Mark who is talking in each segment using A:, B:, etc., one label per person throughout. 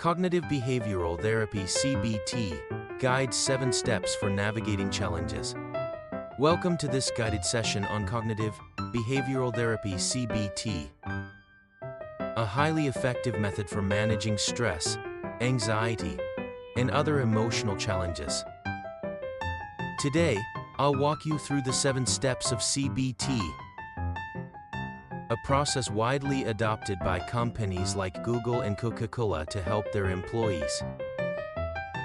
A: Cognitive Behavioral Therapy (CBT) guides 7 steps for navigating challenges. Welcome to this guided session on Cognitive Behavioral Therapy (CBT), a highly effective method for managing stress, anxiety, and other emotional challenges. Today, I'll walk you through the 7 steps of CBT, a process widely adopted by companies like Google and Coca-Cola to help their employees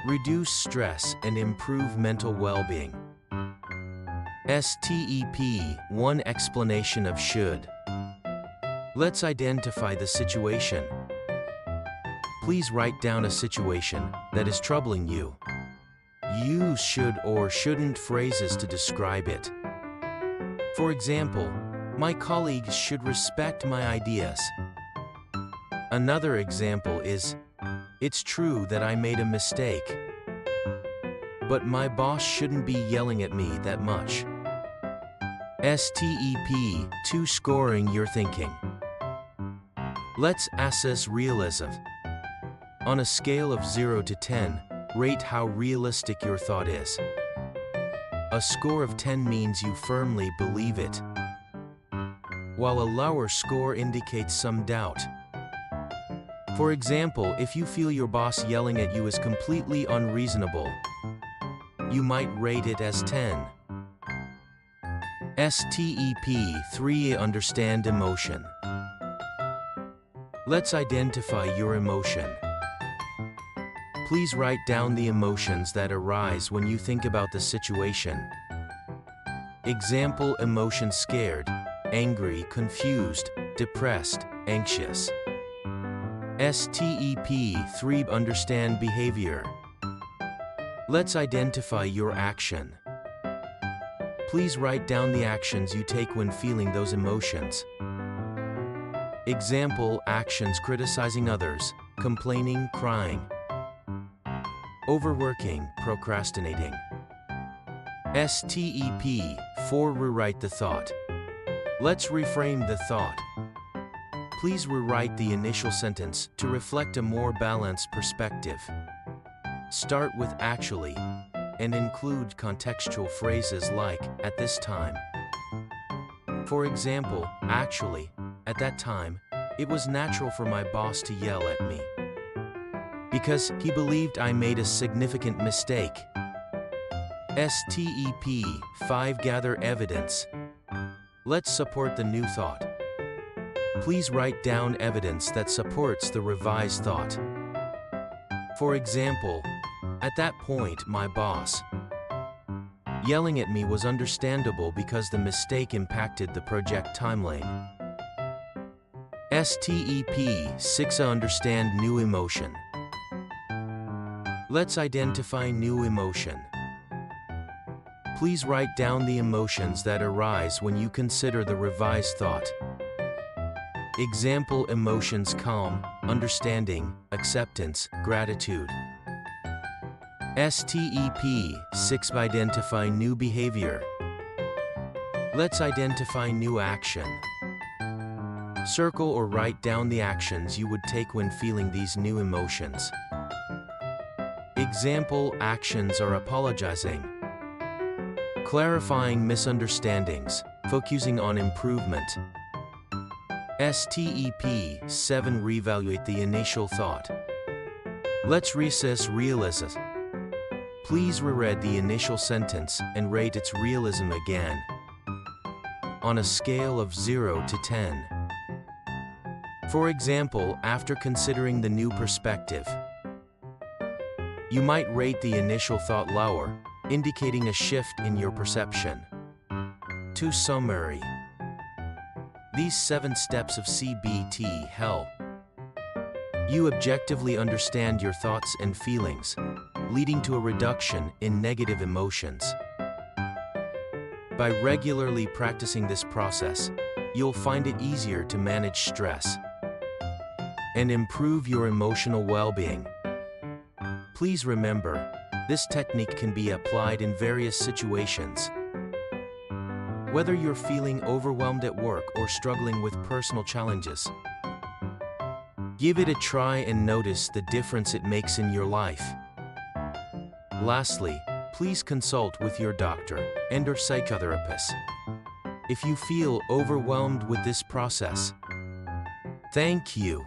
A: reduce stress and improve mental well-being. STEP 1 Explanation of should. Let's identify the situation. Please write down a situation that is troubling you. Use should or shouldn't phrases to describe it. For example, my colleagues should respect my ideas. Another example is, it's true that I made a mistake, but my boss shouldn't be yelling at me that much. STEP 2 Scoring your thinking. Let's assess realism. On a scale of 0 to 10, rate how realistic your thought is. A score of 10 means you firmly believe it, while a lower score indicates some doubt. For example, if you feel your boss yelling at you is completely unreasonable, you might rate it as 10. STEP 3 Understand emotion. Let's identify your emotion. Please write down the emotions that arise when you think about the situation. Example emotion: scared, angry, confused, depressed, anxious. STEP 3 Understand behavior. Let's identify your action. Please write down the actions you take when feeling those emotions. Example actions: criticizing others, complaining, crying, overworking, procrastinating. STEP 4 Rewrite the thought. Let's reframe the thought. Please rewrite the initial sentence to reflect a more balanced perspective. Start with actually and include contextual phrases like at this time. For example, actually, at that time, it was natural for my boss to yell at me because he believed I made a significant mistake. STEP 5 Gather evidence. Let's support the new thought. Please write down evidence that supports the revised thought. For example, at that point, my boss yelling at me was understandable because the mistake impacted the project timeline. STEP 6 Understand new emotion. Let's identify new emotion. Please write down the emotions that arise when you consider the revised thought. Example emotions: calm, understanding, acceptance, gratitude. STEP 6 Identify new behavior. Let's identify new action. Circle or write down the actions you would take when feeling these new emotions. Example actions are apologizing, clarifying misunderstandings, focusing on improvement. STEP 7 Reevaluate the initial thought. Let's reassess realism. Please reread the initial sentence and rate its realism again on a scale of 0 to 10. For example, after considering the new perspective, you might rate the initial thought lower, indicating a shift in your perception. To summary, these 7 steps of CBT help you objectively understand your thoughts and feelings, leading to a reduction in negative emotions. By regularly practicing this process, you'll find it easier to manage stress and improve your emotional well-being. Please remember, this technique can be applied in various situations. Whether you're feeling overwhelmed at work or struggling with personal challenges, Give it a try and notice the difference it makes in your life. Lastly, please consult with your doctor and/or psychotherapist if you feel overwhelmed with this process. Thank you.